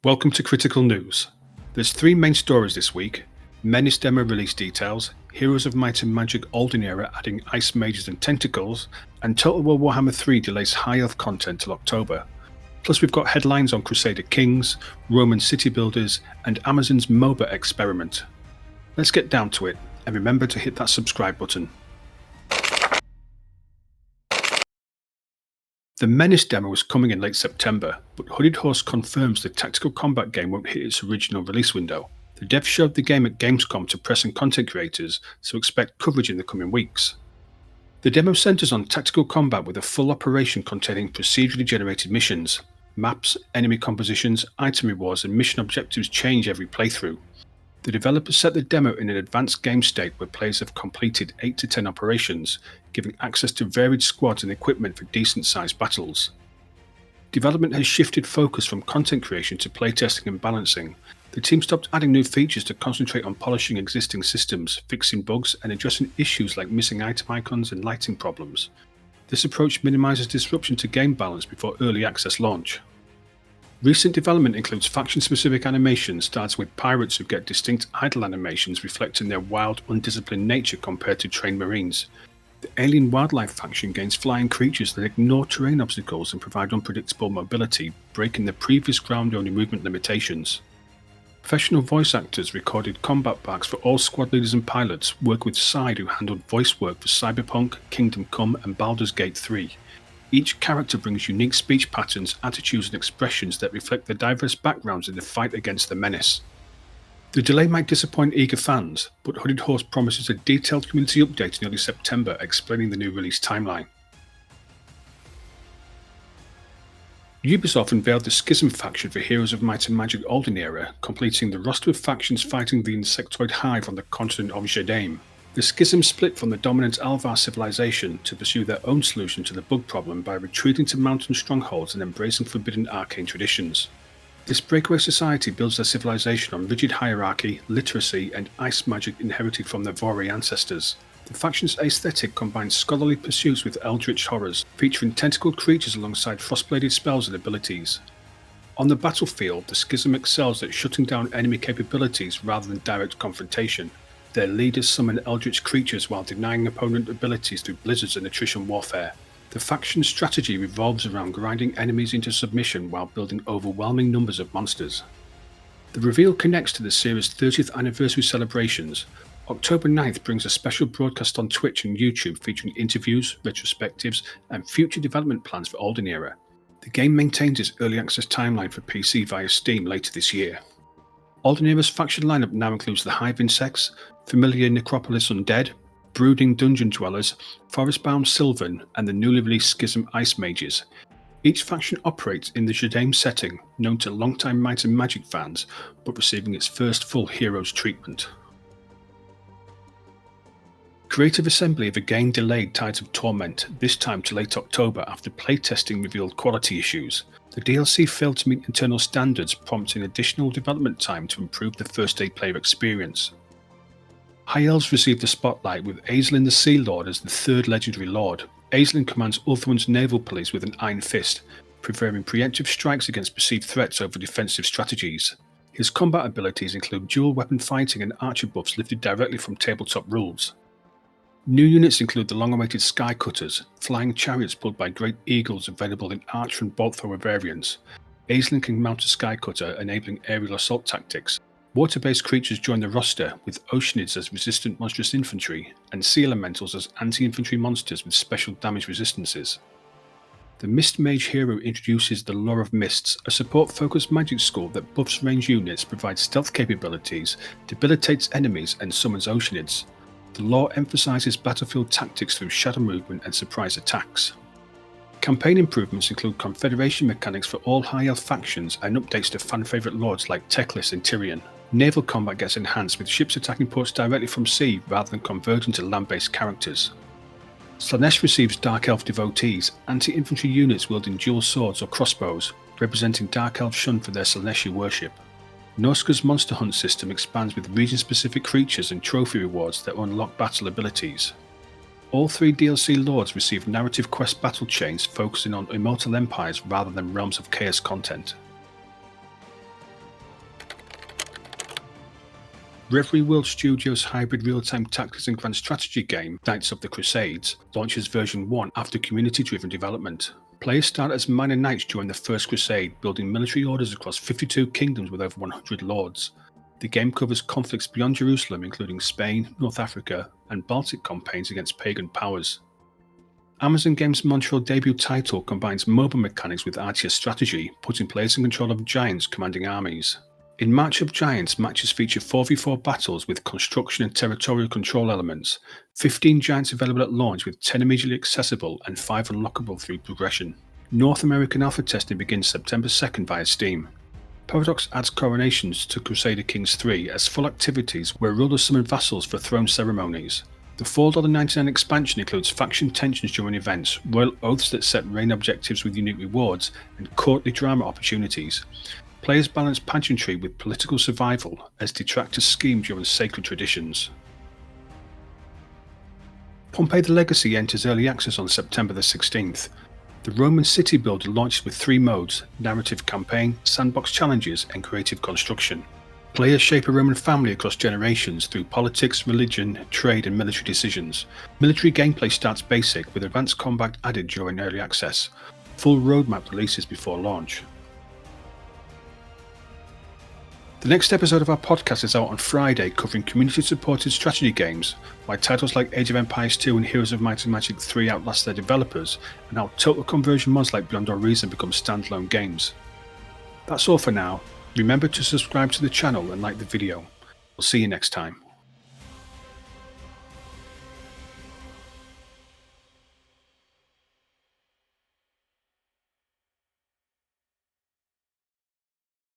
Welcome to Critical News. There's three main stories this week: MENACE demo release details, Heroes of Might and Magic Olden era adding ice mages and tentacles, and Total War Warhammer 3 delays high elf content till October. Plus we've got headlines on Crusader Kings, Roman city builders, and Amazon's MOBA experiment. Let's get down to it, and remember to hit that subscribe button. The MENACE demo is coming in late September, but Hooded Horse confirms the tactical combat game won't hit its original release window. The devs showed the game at Gamescom to press and content creators, so expect coverage in the coming weeks. The demo centers on tactical combat with a full operation containing procedurally generated missions. Maps, enemy compositions, item rewards, and mission objectives change every playthrough. The developers set the demo in an advanced game state where players have completed 8 to 10 operations, giving access to varied squads and equipment for decent-sized battles. Development has shifted focus from content creation to playtesting and balancing. The team stopped adding new features to concentrate on polishing existing systems, fixing bugs, and addressing issues like missing item icons and lighting problems. This approach minimizes disruption to game balance before early access launch. Recent development includes faction-specific animations, starting with pirates who get distinct idle animations reflecting their wild, undisciplined nature compared to trained marines. The alien wildlife faction gains flying creatures that ignore terrain obstacles and provide unpredictable mobility, breaking the previous ground-only movement limitations. Professional voice actors recorded combat packs for all squad leaders and pilots, work with Side who handled voice work for Cyberpunk, Kingdom Come and Baldur's Gate 3. Each character brings unique speech patterns, attitudes and expressions that reflect their diverse backgrounds in the fight against the menace. The delay might disappoint eager fans, but Hooded Horse promises a detailed community update in early September explaining the new release timeline. Ubisoft unveiled the Schism faction for Heroes of Might and Magic Olden era, completing the roster of factions fighting the insectoid hive on the continent of Schism. The Schism split from the dominant Elves civilization to pursue their own solution to the bug problem by retreating to mountain strongholds and embracing forbidden arcane traditions. This breakaway society builds their civilization on rigid hierarchy, literacy, and ice magic inherited from their Vori ancestors. The faction's aesthetic combines scholarly pursuits with eldritch horrors, featuring tentacled creatures alongside frostbladed spells and abilities. On the battlefield, the Schism excels at shutting down enemy capabilities rather than direct confrontation. Their leaders summon eldritch creatures while denying opponent abilities through blizzards and attrition warfare. The faction's strategy revolves around grinding enemies into submission while building overwhelming numbers of monsters. The reveal connects to the series' 30th anniversary celebrations. October 9th brings a special broadcast on Twitch and YouTube featuring interviews, retrospectives, and future development plans for Olden era. The game maintains its early access timeline for PC via Steam later this year. Olden era's faction lineup now includes the Hive Insects, Familiar Necropolis Undead, Brooding Dungeon Dwellers, Forestbound Sylvan, and the newly released Schism Ice Mages. Each faction operates in the Schism setting, known to longtime Might and Magic fans, but receiving its first full Heroes treatment. Creative assembly have again delayed Tides of Torment, this time to late October after playtesting revealed quality issues. The DLC failed to meet internal standards, prompting additional development time to improve the first-day player experience. High Elves received the spotlight with Azelin the Sea Lord as the third legendary lord. Azelin commands Ulthuan's naval police with an iron fist, preferring preemptive strikes against perceived threats over defensive strategies. His combat abilities include dual weapon fighting and archer buffs lifted directly from tabletop rules. New units include the long-awaited Skycutters, flying chariots pulled by great eagles available in archer and bolt thrower variants. Azelin can mount a Skycutter, enabling aerial assault tactics. Water-based creatures join the roster, with Oceanids as resistant monstrous infantry, and Sea Elementals as anti-infantry monsters with special damage resistances. The Mist Mage hero introduces the Lore of Mists, a support-focused magic school that buffs range units, provides stealth capabilities, debilitates enemies, and summons Oceanids. The lore emphasizes battlefield tactics through shadow movement and surprise attacks. Campaign improvements include Confederation mechanics for all High Elf factions and updates to fan-favourite lords like Teclis and Tyrion. Naval combat gets enhanced with ships attacking ports directly from sea rather than converting to land-based characters. Slaanesh receives Dark Elf devotees, anti-infantry units wielding dual swords or crossbows, representing Dark Elf shunned for their Slaaneshi worship. Norsca's Monster Hunt system expands with region-specific creatures and trophy rewards that unlock battle abilities. All three DLC lords receive narrative quest battle chains focusing on immortal empires rather than realms of chaos content. Reverie World Studios' hybrid real-time tactics and grand strategy game, Knights of the Crusades, launches version 1 after community-driven development. Players start as minor knights during the First Crusade, building military orders across 52 kingdoms with over 100 lords. The game covers conflicts beyond Jerusalem, including Spain, North Africa, and Baltic campaigns against pagan powers. Amazon Games' Montreal debut title combines mobile mechanics with RTS strategy, putting players in control of giants commanding armies. In March of Giants, matches feature 4v4 battles with construction and territorial control elements, 15 giants available at launch with 10 immediately accessible and 5 unlockable through progression. North American alpha testing begins September 2nd via Steam. Paradox adds coronations to Crusader Kings 3 as full activities where rulers summon vassals for throne ceremonies. The $4.99 expansion includes faction tensions during events, royal oaths that set reign objectives with unique rewards, and courtly drama opportunities. Players balance pageantry with political survival as detractors scheme during sacred traditions. Pompeii the Legacy enters early access on September the 16th. The Roman city builder launches with 3 modes: narrative campaign, sandbox challenges, and creative construction. Players shape a Roman family across generations through politics, religion, trade, and military decisions. Military gameplay starts basic, with advanced combat added during early access. Full roadmap releases before launch. The next episode of our podcast is out on Friday, covering community-supported strategy games, why titles like Age of Empires 2 and Heroes of Might and Magic 3 outlast their developers, and how total conversion mods like Beyond Our Reason become standalone games. That's all for now. Remember to subscribe to the channel and like the video. We'll see you next time.